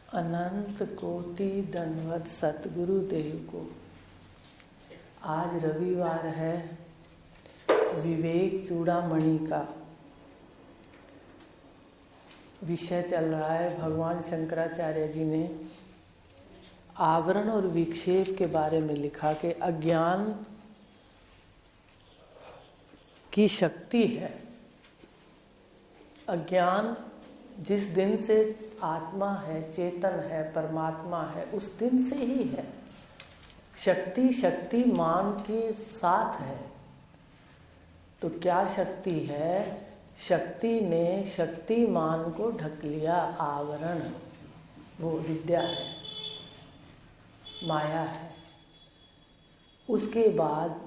अनंत कोटि दंडवत सतगुरु देव को। आज रविवार है, विवेक चूड़ामणि का विषय चल रहा है। भगवान शंकराचार्य जी ने आवरण और विक्षेप के बारे में लिखा कि अज्ञान की शक्ति है। अज्ञान जिस दिन से आत्मा है, चेतन है, परमात्मा है, उस दिन से ही है। शक्ति शक्तिमान के साथ है। तो क्या शक्ति है? शक्ति ने शक्तिमान को ढक लिया। आवरण वो विद्या है, माया है। उसके बाद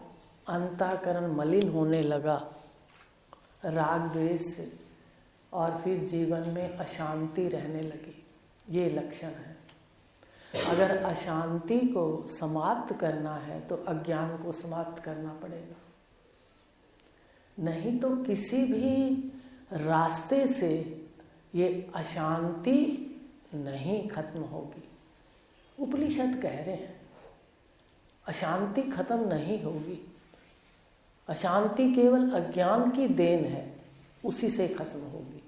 अंतःकरण मलिन होने लगा राग द्वेष से, और फिर जीवन में अशांति रहने लगी। ये लक्षण है। अगर अशांति को समाप्त करना है तो अज्ञान को समाप्त करना पड़ेगा, नहीं तो किसी भी रास्ते से ये अशांति नहीं खत्म होगी। उपनिषद कह रहे हैं अशांति खत्म नहीं होगी। अशांति केवल अज्ञान की देन है, उसी से खत्म होगी।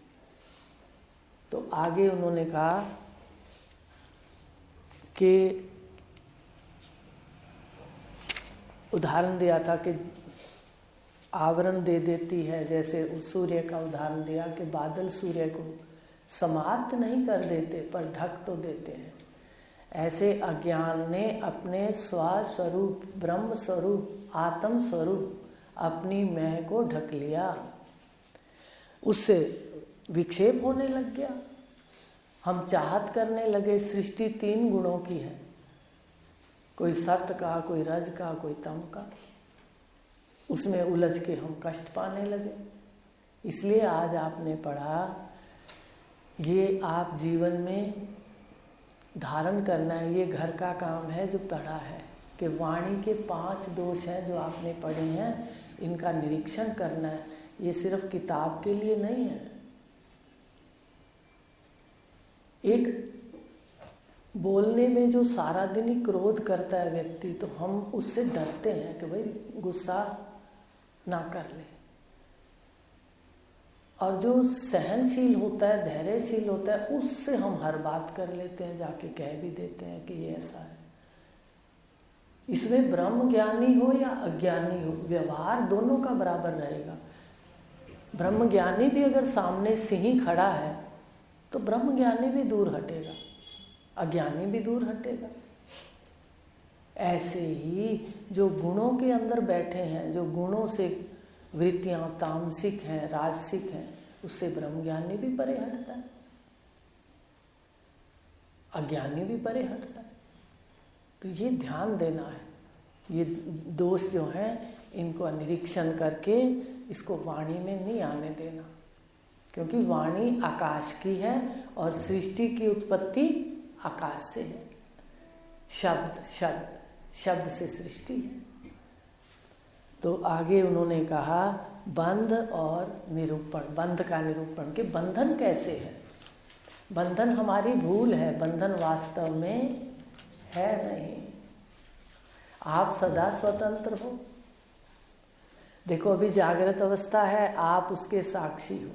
तो आगे उन्होंने कहा कि उदाहरण दिया था कि आवरण दे देती है। जैसे सूर्य का उदाहरण दिया कि बादल सूर्य को समाप्त नहीं कर देते पर ढक तो देते हैं। ऐसे अज्ञान ने अपने स्वस्वरूप, ब्रह्म स्वरूप, आत्म स्वरूप, अपनी मैं को ढक लिया। उससे विक्षेप होने लग गया। हम चाहत करने लगे। सृष्टि 3 गुणों की है, कोई सत्व का, कोई रज का, कोई तम का। उसमें उलझ के हम कष्ट पाने लगे। इसलिए आज आपने पढ़ा, ये आप जीवन में धारण करना है। ये घर का काम है जो पढ़ा है कि वाणी के 5 दोष हैं जो आपने पढ़े हैं, इनका निरीक्षण करना है। ये सिर्फ किताब के लिए नहीं है। एक बोलने में जो सारा दिन ही क्रोध करता है व्यक्ति, तो हम उससे डरते हैं कि भाई गुस्सा ना कर ले। और जो सहनशील होता है, धैर्यशील होता है, उससे हम हर बात कर लेते हैं, जाके कह भी देते हैं कि ये ऐसा है। इसमें ब्रह्म ज्ञानी हो या अज्ञानी हो, व्यवहार दोनों का बराबर रहेगा। ब्रह्म ज्ञानी भी अगर सामने सिंह खड़ा है तो ब्रह्म ज्ञानी भी दूर हटेगा, अज्ञानी भी दूर हटेगा। ऐसे ही जो गुणों के अंदर बैठे हैं, जो गुणों से वृत्तियां तामसिक हैं, राजसिक हैं, उससे ब्रह्म ज्ञानी भी परे हटता है, अज्ञानी भी परे हटता है। तो ये ध्यान देना है। ये दोष जो हैं इनको निरीक्षण करके इसको वाणी में नहीं आने देना, क्योंकि वाणी आकाश की है और सृष्टि की उत्पत्ति आकाश से है। शब्द शब्द शब्द से सृष्टि है। तो आगे उन्होंने कहा बंध और निरूपण। बंध का निरूपण कि बंधन कैसे है। बंधन हमारी भूल है, बंधन वास्तव में है नहीं। आप सदा स्वतंत्र हो। देखो अभी जागृत अवस्था है, आप उसके साक्षी हो।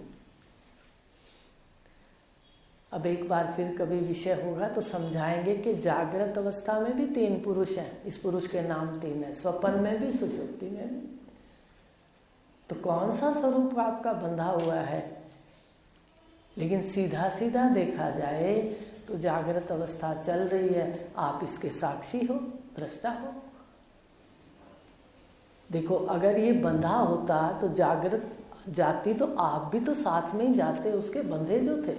अब एक बार फिर कभी विषय होगा तो समझाएंगे कि जागृत अवस्था में भी 3 पुरुष हैं। इस पुरुष के नाम 3 है, स्वप्न में भी, सुषुप्ति में भी। तो कौन सा स्वरूप आपका बंधा हुआ है? लेकिन सीधा सीधा देखा जाए तो जागृत अवस्था चल रही है, आप इसके साक्षी हो, दृष्टा हो। देखो अगर ये बंधा होता तो जागृत जाती तो आप भी तो साथ में ही जाते, उसके बंधे जो थे।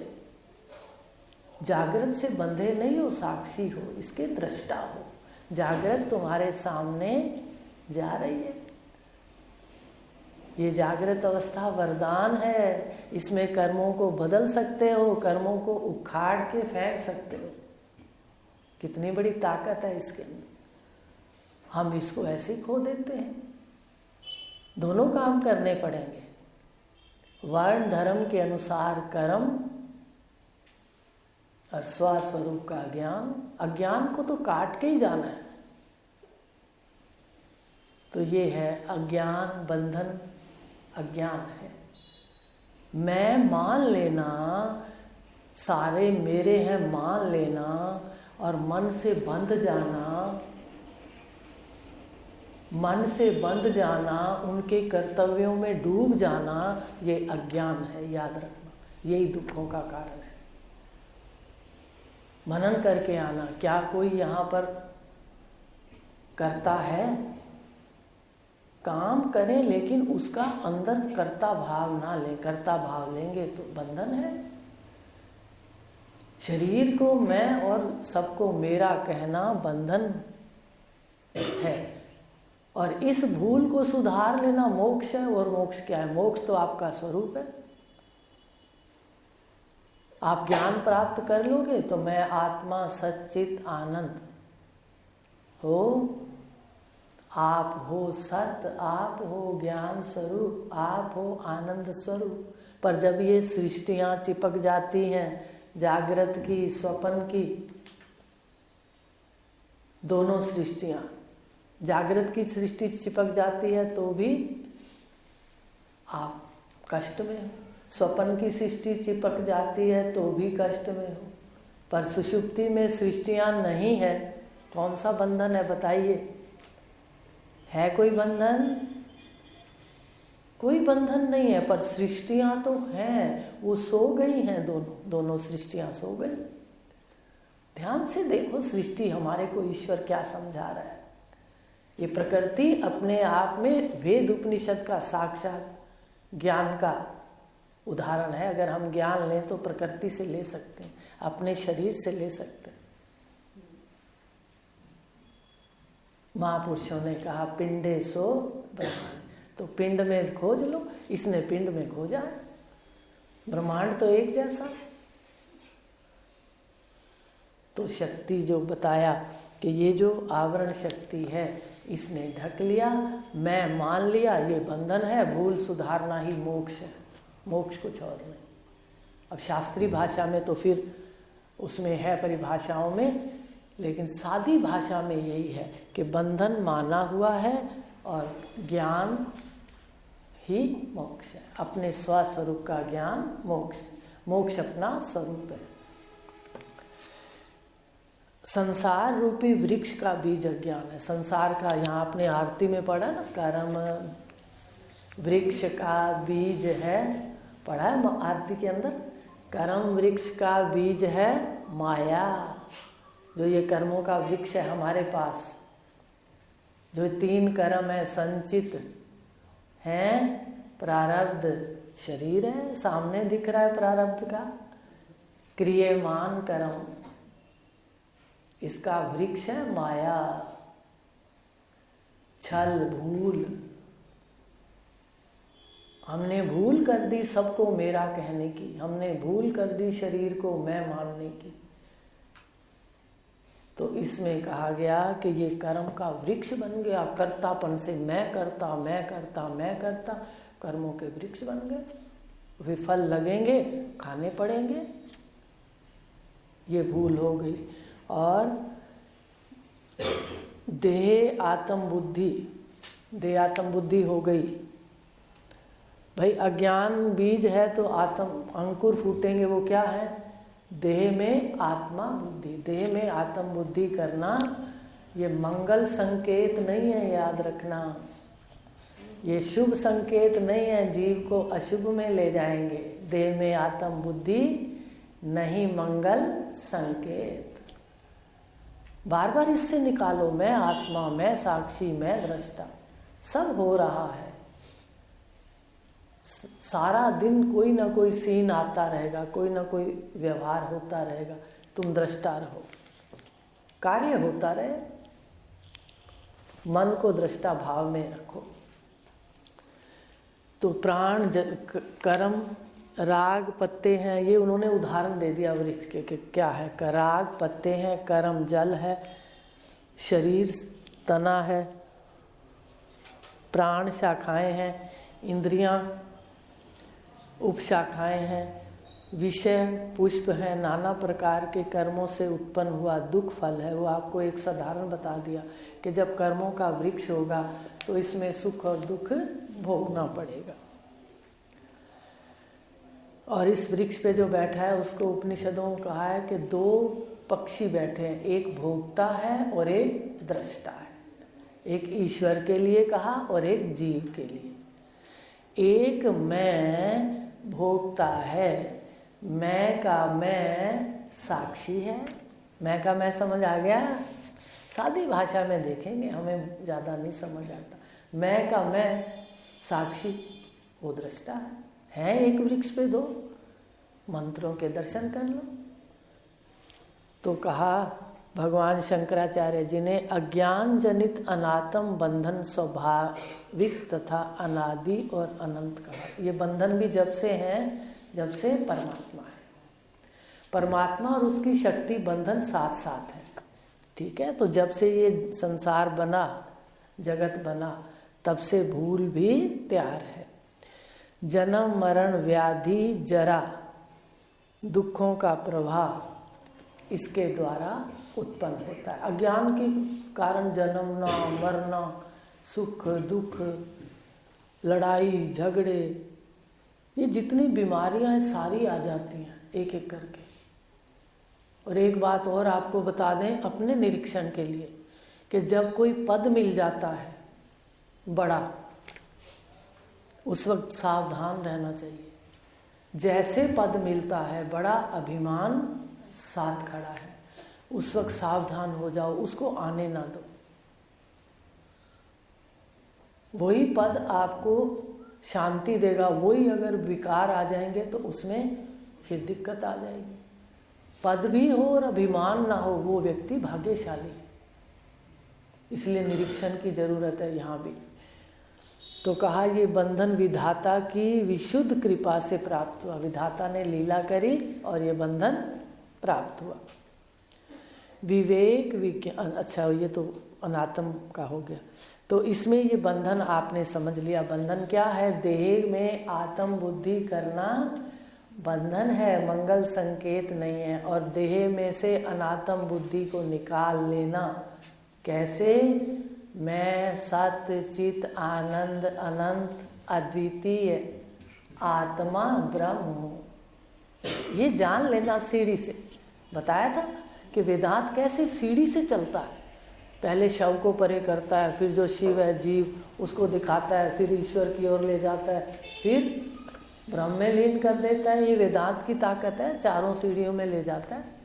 जागृत से बंधे नहीं हो, साक्षी हो, इसके दृष्टा हो। जागृत तुम्हारे सामने जा रही है। ये जागृत अवस्था वरदान है। इसमें कर्मों को बदल सकते हो, कर्मों को उखाड़ के फेंक सकते हो। कितनी बड़ी ताकत है इसके अंदर। हम इसको ऐसे ही खो देते हैं। दोनों काम करने पड़ेंगे। वर्ण धर्म के अनुसार कर्म और स्वस्वरूप का ज्ञान, अज्ञान को तो काट के ही जाना है। तो ये है अज्ञान, बंधन अज्ञान है। मैं मान लेना, सारे मेरे हैं मान लेना और मन से बंध जाना, मन से बंध जाना, उनके कर्तव्यों में डूब जाना, ये अज्ञान है, याद रखना। यही दुखों का कारण है। मनन करके आना। क्या कोई यहाँ पर करता है? काम करें लेकिन उसका अंदर कर्ता भाव ना लें। कर्ता भाव लेंगे तो बंधन है। शरीर को मैं और सबको मेरा कहना बंधन है, और इस भूल को सुधार लेना मोक्ष है। और मोक्ष क्या है? मोक्ष तो आपका स्वरूप है। आप ज्ञान प्राप्त कर लोगे तो मैं आत्मा सच्चित आनंद हो, आप हो सत्य, आप हो ज्ञान स्वरूप, आप हो आनंद स्वरूप। पर जब ये सृष्टियां चिपक जाती हैं, जागृत की स्वप्न की, दोनों सृष्टियां, जागृत की सृष्टि चिपक जाती है तो भी आप कष्ट में हो, स्वप्न की सृष्टि चिपक जाती है तो भी कष्ट में हो। पर सुषुप्ति में सृष्टियां नहीं है, कौन सा बंधन है बताइए? है कोई बंधन? कोई बंधन नहीं है। पर सृष्टियां तो हैं, वो सो गई हैं, दोनों सृष्टियां सो गई। ध्यान से देखो सृष्टि हमारे को ईश्वर क्या समझा रहा है। ये प्रकृति अपने आप में वेद उपनिषद का साक्षात ज्ञान का उदाहरण है। अगर हम ज्ञान लें तो प्रकृति से ले सकते हैं, अपने शरीर से ले सकते हैं। महापुरुषों ने कहा पिंडे सो ब्रह्मांड, तो पिंड में खोज लो, इसने पिंड में खोजा है। ब्रह्मांड तो एक जैसा। तो शक्ति जो बताया कि ये जो आवरण शक्ति है इसने ढक लिया, मैं मान लिया, ये बंधन है। भूल सुधारना ही मोक्ष है, मोक्ष कुछ और नहीं। अब शास्त्रीय भाषा में तो फिर उसमें है परिभाषाओं में, लेकिन सादी भाषा में यही है कि बंधन माना हुआ है और ज्ञान ही मोक्ष है। अपने स्वस्वरूप का ज्ञान मोक्ष, मोक्ष अपना स्वरूप है। संसार रूपी वृक्ष का बीज अज्ञान है। संसार का, यहाँ आपने आरती में पढ़ा ना, कर्म वृक्ष का बीज है, पढ़ा है आरती के अंदर। कर्म वृक्ष का बीज है माया। जो ये कर्मों का वृक्ष है हमारे पास, जो 3 कर्म है संचित हैं, प्रारब्ध शरीर है, सामने दिख रहा है प्रारब्ध का, क्रियमान कर्म, इसका वृक्ष है माया, छल, भूल। हमने भूल कर दी सबको मेरा कहने की, हमने भूल कर दी शरीर को मैं मानने की। तो इसमें कहा गया कि ये कर्म का वृक्ष बन गया। कर्तापन से मैं करता, मैं करता, मैं करता, कर्मों के वृक्ष बन गए। वे फल लगेंगे, खाने पड़ेंगे। ये भूल हो गई। और देह आत्म बुद्धि, देह आत्म बुद्धि हो गई। भाई अज्ञान बीज है तो आत्म अंकुर फूटेंगे, वो क्या है? देह में आत्मा बुद्धि। देह में आत्म बुद्धि करना ये मंगल संकेत नहीं है, याद रखना। ये शुभ संकेत नहीं है, जीव को अशुभ में ले जाएंगे। देह में आत्म बुद्धि नहीं मंगल संकेत। बार बार इससे निकालो, मैं आत्मा, मैं साक्षी, मैं दृष्टा, सब हो रहा है। सारा दिन कोई ना कोई सीन आता रहेगा, कोई ना कोई व्यवहार होता रहेगा, तुम दृष्टा रहो, कार्य होता रहे, मन को दृष्टा भाव में रखो। तो प्राण, कर्म, राग पत्ते हैं, ये उन्होंने उदाहरण दे दिया वृक्ष के कि क्या है। राग पत्ते हैं, कर्म जल है, शरीर तना है, प्राण शाखाएं हैं, इंद्रियां उपशाखाएं हैं, विषय पुष्प है, नाना प्रकार के कर्मों से उत्पन्न हुआ दुख फल है। वो आपको एक साधारण बता दिया कि जब कर्मों का वृक्ष होगा तो इसमें सुख और दुख भोगना पड़ेगा। और इस वृक्ष पे जो बैठा है उसको उपनिषदों में कहा है कि दो पक्षी बैठे हैं, एक भोक्ता है और एक दृष्टा है। एक ईश्वर के लिए कहा और एक जीव के लिए। एक मैं भोक्ता है, मैं का मैं साक्षी है। मैं का मैं समझ आ गया? सादी भाषा में देखेंगे, हमें ज़्यादा नहीं समझ आता। मैं का मैं साक्षी, वो दृष्टा है एक वृक्ष पे दो। मंत्रों के दर्शन कर लो। तो कहा भगवान शंकराचार्य जी ने अज्ञान जनित अनात्म बंधन स्वाभाविक तथा अनादि और अनंत कहा। ये बंधन भी जब से हैं जब से परमात्मा है। परमात्मा और उसकी शक्ति बंधन साथ साथ है, ठीक है। तो जब से ये संसार बना, जगत बना, तब से भूल भी तैयार है। जन्म मरण व्याधि जरा दुखों का प्रभाव इसके द्वारा उत्पन्न होता है। अज्ञान के कारण जन्मना, मरना, सुख दुख, लड़ाई झगड़े, ये जितनी बीमारियां हैं सारी आ जाती हैं एक एक करके। और एक बात और आपको बता दें अपने निरीक्षण के लिए कि जब कोई पद मिल जाता है बड़ा, उस वक्त सावधान रहना चाहिए। जैसे पद मिलता है बड़ा, अभिमान साथ खड़ा है, उस वक्त सावधान हो जाओ, उसको आने ना दो। वही पद आपको शांति देगा, वही अगर विकार आ जाएंगे तो उसमें फिर दिक्कत आ जाएगी। पद भी हो और अभिमान ना हो, वो व्यक्ति भाग्यशाली है। इसलिए निरीक्षण की जरूरत है यहाँ भी। तो कहा ये बंधन विधाता की विशुद्ध कृपा से प्राप्त हुआ। विधाता ने लीला करी और ये बंधन प्राप्त हुआ। विवेक विज्ञान, अच्छा ये तो अनात्म का हो गया। तो इसमें ये बंधन आपने समझ लिया। बंधन क्या है? देह में आत्म बुद्धि करना बंधन है, मंगल संकेत नहीं है। और देह में से अनात्म बुद्धि को निकाल लेना कैसे? मैं सत्य चित आनंद अनंत अद्वितीय आत्मा ब्रह्म हूँ, ये जान लेना। सीढ़ी से बताया था कि वेदांत कैसे सीढ़ी से चलता है। पहले शव को परे करता है, फिर जो शिव है जीव उसको दिखाता है, फिर ईश्वर की ओर ले जाता है, फिर ब्रह्म में लीन कर देता है। ये वेदांत की ताकत है, चारों सीढ़ियों में ले जाता है।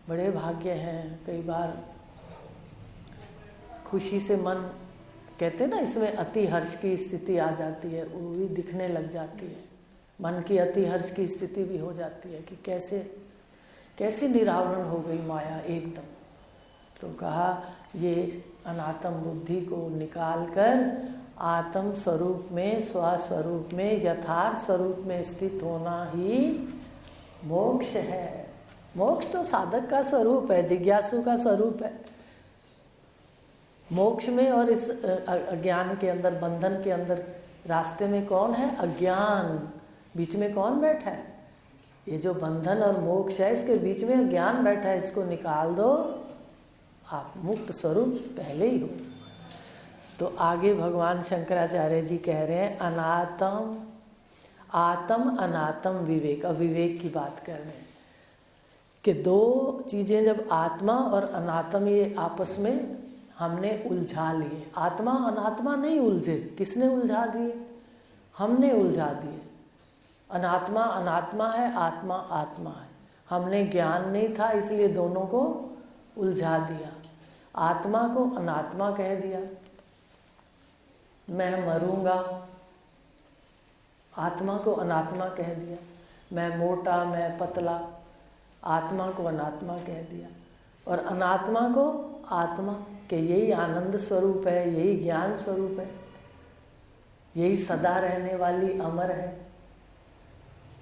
बड़े भाग्य हैं। कई बार खुशी से मन, कहते ना इसमें अति हर्ष की स्थिति आ जाती है, वो भी दिखने लग जाती है। मन की अति हर्ष की स्थिति भी हो जाती है कि कैसे निरावरण हो गई माया एकदम। तो कहा ये अनात्म बुद्धि को निकाल कर आत्म स्वरूप में, स्वस्वरूप में, यथार्थ स्वरूप में स्थित होना ही मोक्ष है। मोक्ष तो साधक का स्वरूप है, जिज्ञासु का स्वरूप है। मोक्ष में और इस अज्ञान के अंदर, बंधन के अंदर रास्ते में कौन है? अज्ञान। बीच में कौन बैठा है? ये जो बंधन और मोक्ष है इसके बीच में अज्ञान बैठा है। इसको निकाल दो, आप मुक्त स्वरूप पहले ही हो। तो आगे भगवान शंकराचार्य जी कह रहे हैं अनात्म आत्म अनात्म विवेक। अब विवेक की बात कर रहे हैं कि दो चीज़ें जब आत्मा और अनात्म ये आपस में हमने उलझा लिए। आत्मा अनात्मा नहीं उलझे, किसने उलझा दिए? हमने उलझा दिए। अनात्मा अनात्मा है, आत्मा आत्मा है। हमने ज्ञान नहीं था इसलिए दोनों को उलझा दिया। आत्मा को अनात्मा कह दिया, मैं मरूंगा। आत्मा को अनात्मा कह दिया, मैं मोटा मैं पतला। आत्मा को अनात्मा कह दिया और अनात्मा को आत्मा के यही आनंद स्वरूप है, यही ज्ञान स्वरूप है, यही सदा रहने वाली अमर है।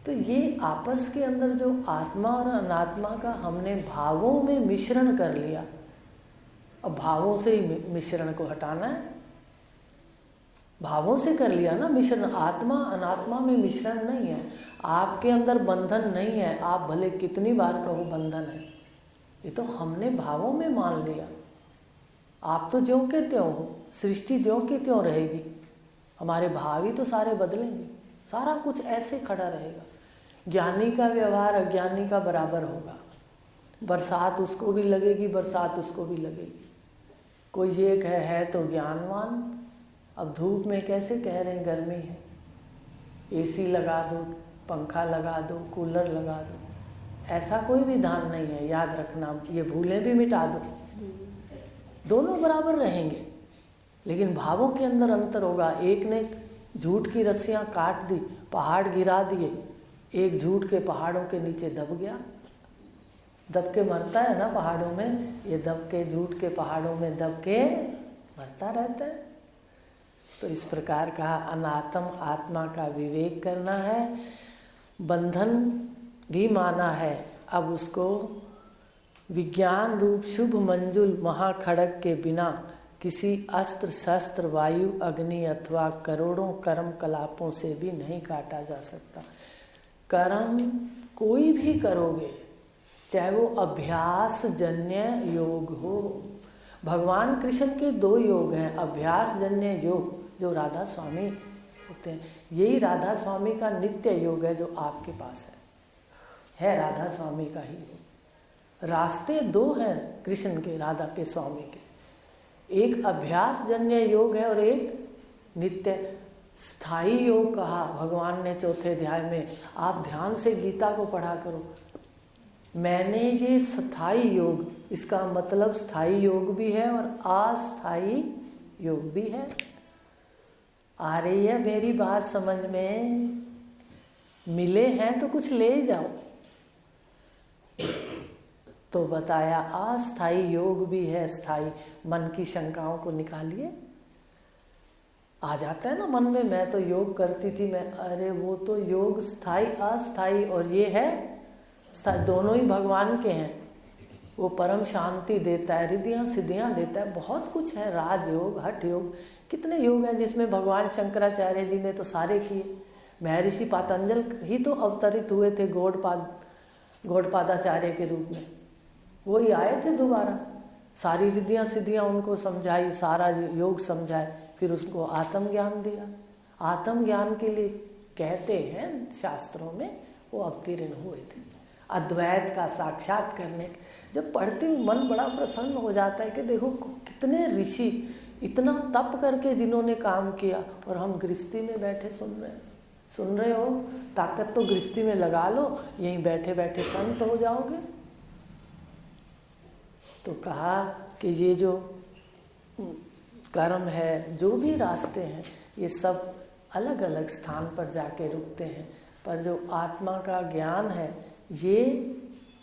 तो ये आपस के अंदर जो आत्मा और अनात्मा का हमने भावों में मिश्रण कर लिया। अब भावों से ही मिश्रण को हटाना है। भावों से कर लिया ना मिश्रण। आत्मा अनात्मा में मिश्रण नहीं है, आपके अंदर बंधन नहीं है। आप भले कितनी बार कहो बंधन है, ये तो हमने भावों में मान लिया। आप तो ज्यों के त्यों हो, सृष्टि ज्यों की त्यों रहेगी, हमारे भाव ही तो सारे बदलेंगे, सारा कुछ ऐसे खड़ा रहेगा। ज्ञानी का व्यवहार अज्ञानी का बराबर होगा। बरसात उसको भी लगेगी, बरसात उसको भी लगेगी। कोई एक है तो ज्ञानवान। अब धूप में कैसे कह रहे हैं गर्मी है, एसी लगा दो, पंखा लगा दो, कूलर लगा दो, ऐसा कोई विधान नहीं है। याद रखना, ये भूलें भी मिटा दो, दोनों बराबर रहेंगे, लेकिन भावों के अंदर अंतर होगा। एक ने झूठ की रस्सियां काट दी, पहाड़ गिरा दिए, एक झूठ के पहाड़ों के नीचे दब गया। दब के मरता है ना पहाड़ों में, ये दब के झूठ के पहाड़ों में दब के मरता रहता है। तो इस प्रकार कहा अनात्म आत्मा का विवेक करना है। बंधन भी माना है, अब उसको विज्ञान रूप शुभ मंजुल महाखड़ग के बिना किसी अस्त्र शस्त्र वायु अग्नि अथवा करोड़ों कर्म कलापों से भी नहीं काटा जा सकता। कर्म कोई भी करोगे, चाहे वो अभ्यास जन्य योग हो। भगवान कृष्ण के 2 योग हैं, अभ्यास जन्य योग जो राधा स्वामी होते हैं, यही राधा स्वामी का नित्य योग है जो आपके पास है राधा स्वामी का ही योग। रास्ते 2 हैं कृष्ण के, राधा के, स्वामी के। एक अभ्यास जन्य योग है और एक नित्य स्थायी योग कहा भगवान ने 4थे अध्याय में। आप ध्यान से गीता को पढ़ा करो। मैंने ये स्थायी योग, इसका मतलब स्थायी योग भी है और अस्थायी योग भी है। आ रही है मेरी बात समझ में? मिले हैं तो कुछ ले जाओ। तो बताया अस्थायी योग भी है, स्थायी। मन की शंकाओं को निकालिए। आ जाता है ना मन में, मैं तो योग करती थी, मैं, अरे वो तो योग स्थायी अस्थायी और ये है स्थायी, दोनों ही भगवान के हैं। वो परम शांति देता है, रिद्धियाँ सिद्धियाँ देता है, बहुत कुछ है। राजयोग, हठ योग, कितने योग हैं जिसमें भगवान शंकराचार्य जी ने तो सारे किए। महर्षि पातंजल ही तो अवतरित हुए थे गौड़पादाचार्य के रूप में, वो ही आए थे दोबारा। सारी रिद्धियाँ सिद्धियाँ उनको समझाई, सारा योग समझाए, फिर उसको आत्मज्ञान दिया। आत्मज्ञान के लिए कहते हैं शास्त्रों में वो अवतीर्ण हुए थे, अद्वैत का साक्षात करने। जब पढ़ते हुए मन बड़ा प्रसन्न हो जाता है कि देखो कितने ऋषि इतना तप करके जिन्होंने काम किया, और हम गृहस्थी में बैठे सुन रहे हो। ताकत तो गृहस्थी में लगा लो, यहीं बैठे बैठे संत हो जाओगे। तो कहा कि ये जो कर्म है, जो भी रास्ते हैं, ये सब अलग अलग स्थान पर जाके रुकते हैं, पर जो आत्मा का ज्ञान है ये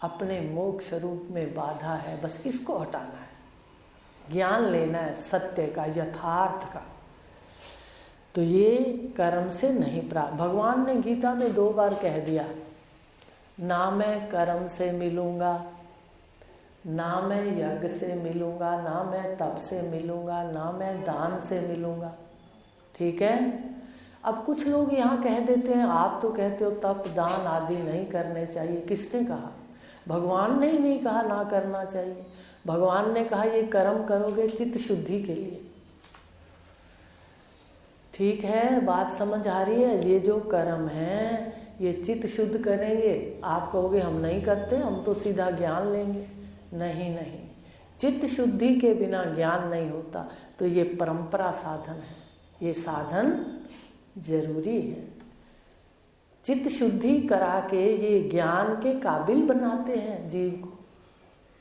अपने मोक्ष रूप में बाधा है। बस इसको हटाना है, ज्ञान लेना है सत्य का, यथार्थ का। तो ये कर्म से नहीं प्राप्त। भगवान ने गीता में 2 बार कह दिया, ना मैं कर्म से मिलूँगा, ना मैं यज्ञ से मिलूँगा, ना मैं तप से मिलूँगा, ना मैं दान से मिलूँगा। ठीक है। अब कुछ लोग यहाँ कह देते हैं, आप तो कहते हो तप दान आदि नहीं करने चाहिए। किसने कहा? भगवान ने ही नहीं कहा ना करना चाहिए। भगवान ने कहा ये कर्म करोगे चित्त शुद्धि के लिए। ठीक है, बात समझ आ रही है? ये जो कर्म है ये चित्त शुद्ध करेंगे। आप कहोगे हम नहीं करते, हम तो सीधा ज्ञान लेंगे। नहीं, चित्त शुद्धि के बिना ज्ञान नहीं होता। तो ये परंपरा साधन है, ये साधन जरूरी है। चित्त शुद्धि करा के ये ज्ञान के काबिल बनाते हैं जीव को।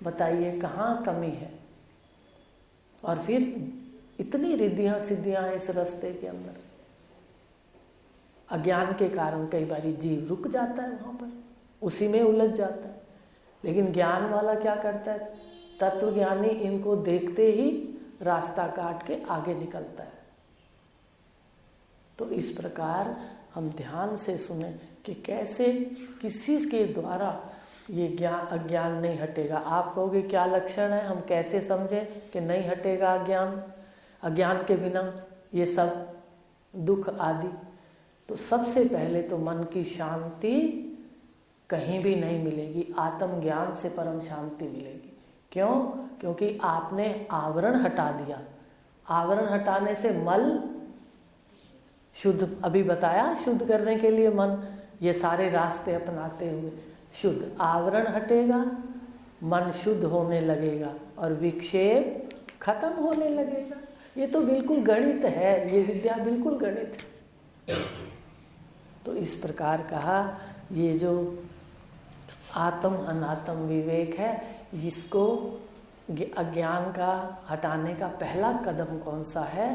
बताइए कहाँ कमी है? और फिर इतनी रिद्धियाँ सिद्धियाँ हैं इस रास्ते के अंदर। अज्ञान के कारण कई बार जीव रुक जाता है वहाँ पर, उसी में उलझ जाता है। लेकिन ज्ञान वाला क्या करता है? तत्वज्ञानी इनको देखते ही रास्ता काट के आगे निकलता है। तो इस प्रकार हम ध्यान से सुने कि कैसे किसी के द्वारा ये ज्ञान अज्ञान नहीं हटेगा। आप कहोगे क्या लक्षण है, हम कैसे समझें कि नहीं हटेगा अज्ञान? अज्ञान के बिना ये सब दुख आदि। तो सबसे पहले तो मन की शांति कहीं भी नहीं मिलेगी, आत्मज्ञान से परम शांति मिलेगी। क्यों? क्योंकि आपने आवरण हटा दिया। आवरण हटाने से मल शुद्ध, अभी बताया शुद्ध करने के लिए मन ये सारे रास्ते अपनाते हुए शुद्ध, आवरण हटेगा, मन शुद्ध होने लगेगा और विक्षेप खत्म होने लगेगा। ये तो बिल्कुल गणित है, ये विद्या बिल्कुल गणित है। तो इस प्रकार कहा, ये जो आत्म अनात्म विवेक है, इसको अज्ञान का हटाने का पहला कदम कौन सा है?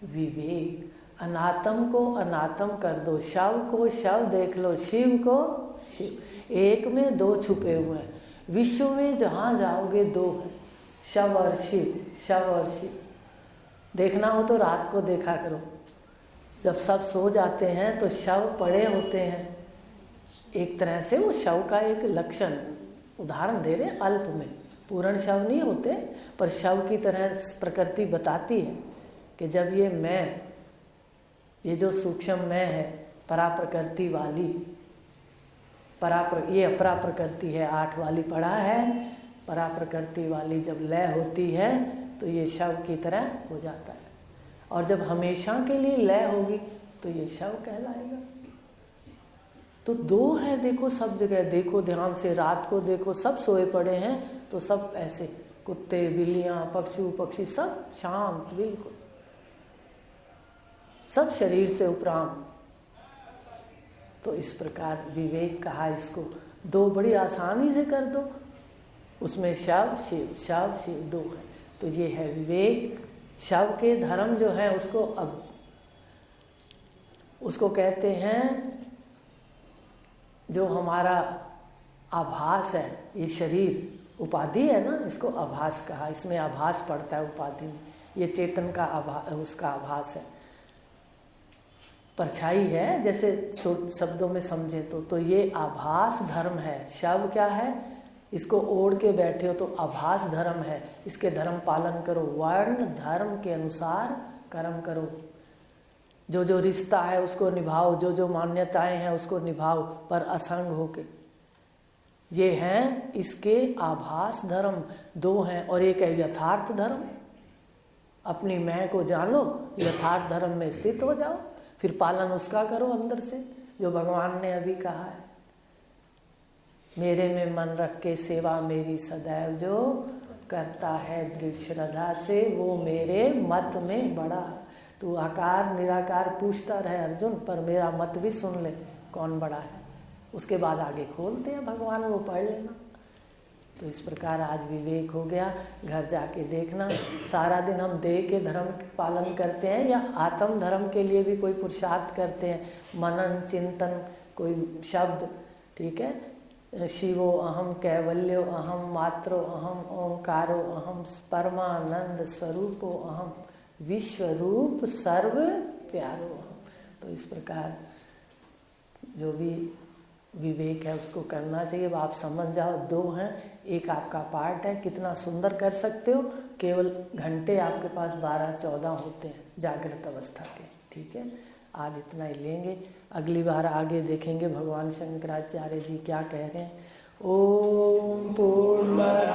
विवेक। अनात्म को अनात्म कर दो, शव को शव देख लो, शिव को शिव। एक में दो छुपे हुए हैं, विश्व में जहाँ जाओगे दो है, शव और शिव, शव और शिव। देखना हो तो रात को देखा करो, जब सब सो जाते हैं तो शव पड़े होते हैं। एक तरह से वो शव का एक लक्षण उदाहरण दे रहे, अल्प में, पूर्ण शव नहीं होते, पर शव की तरह प्रकृति बताती है कि जब ये मैं, ये जो सूक्ष्म मैं है, परा प्रकृति वाली, ये अपरा प्रकृति है, 8 वाली पढ़ा है, परा प्रकृति वाली जब लय होती है तो ये शव की तरह हो जाता है, और जब हमेशा के लिए लय होगी तो ये शव कहलाएगा। तो दो है, देखो सब जगह देखो ध्यान से, रात को देखो सब सोए पड़े हैं तो सब ऐसे, कुत्ते बिल्लियाँ पशु पक्षी सब शांत बिल्कुल, सब शरीर से उपराम। तो इस प्रकार विवेक कहा इसको, दो बड़ी आसानी से कर दो, उसमें शव शिव दो है। तो ये है विवेक। शव के धर्म जो है उसको अब उसको कहते हैं, जो हमारा आभास है, ये शरीर उपाधि है ना, इसको आभास कहा, इसमें आभास पड़ता है उपाधि में, ये चेतन का उसका आभास है, परछाई है, जैसे शब्दों में समझे तो ये आभास धर्म है। शव क्या है? इसको ओढ़ के बैठे हो तो आभास धर्म है, इसके धर्म पालन करो, वर्ण धर्म के अनुसार कर्म करो, जो जो रिश्ता है उसको निभाओ, जो जो मान्यताएं हैं उसको निभाओ, पर असंग होके। ये हैं इसके आभास धर्म, दो हैं, और एक है यथार्थ धर्म। अपनी मैं को जानो, यथार्थ धर्म में स्थित हो जाओ, फिर पालन उसका करो अंदर से, जो भगवान ने अभी कहा है, मेरे में मन रख के सेवा मेरी सदैव जो करता है दृढ़ श्रद्धा से, वो मेरे मत में बड़ा। तू आकार निराकार पूछता रहे अर्जुन, पर मेरा मत भी सुन ले कौन बड़ा है, उसके बाद आगे खोलते हैं भगवान, वो पढ़ लेना। तो इस प्रकार आज विवेक हो गया। घर जाके देखना, सारा दिन हम देह के धर्म पालन करते हैं या आत्म धर्म के लिए भी कोई पुरुषार्थ करते हैं, मनन चिंतन, कोई शब्द, ठीक है, शिवो अहम कैवल्यो अहम मात्रो अहम ओंकारो अहम परमानंद स्वरूपो अहम विश्वरूप सर्व प्यारो अहम। तो इस प्रकार जो भी विवेक है उसको करना चाहिए। अब आप समझ जाओ, दो हैं, एक आपका पार्ट है, कितना सुंदर कर सकते हो, केवल घंटे आपके पास 12-14 होते हैं जागृत अवस्था के, ठीक है। आज इतना ही लेंगे, अगली बार आगे देखेंगे भगवान शंकराचार्य जी क्या कह रहे हैं। ओम पूर्णमद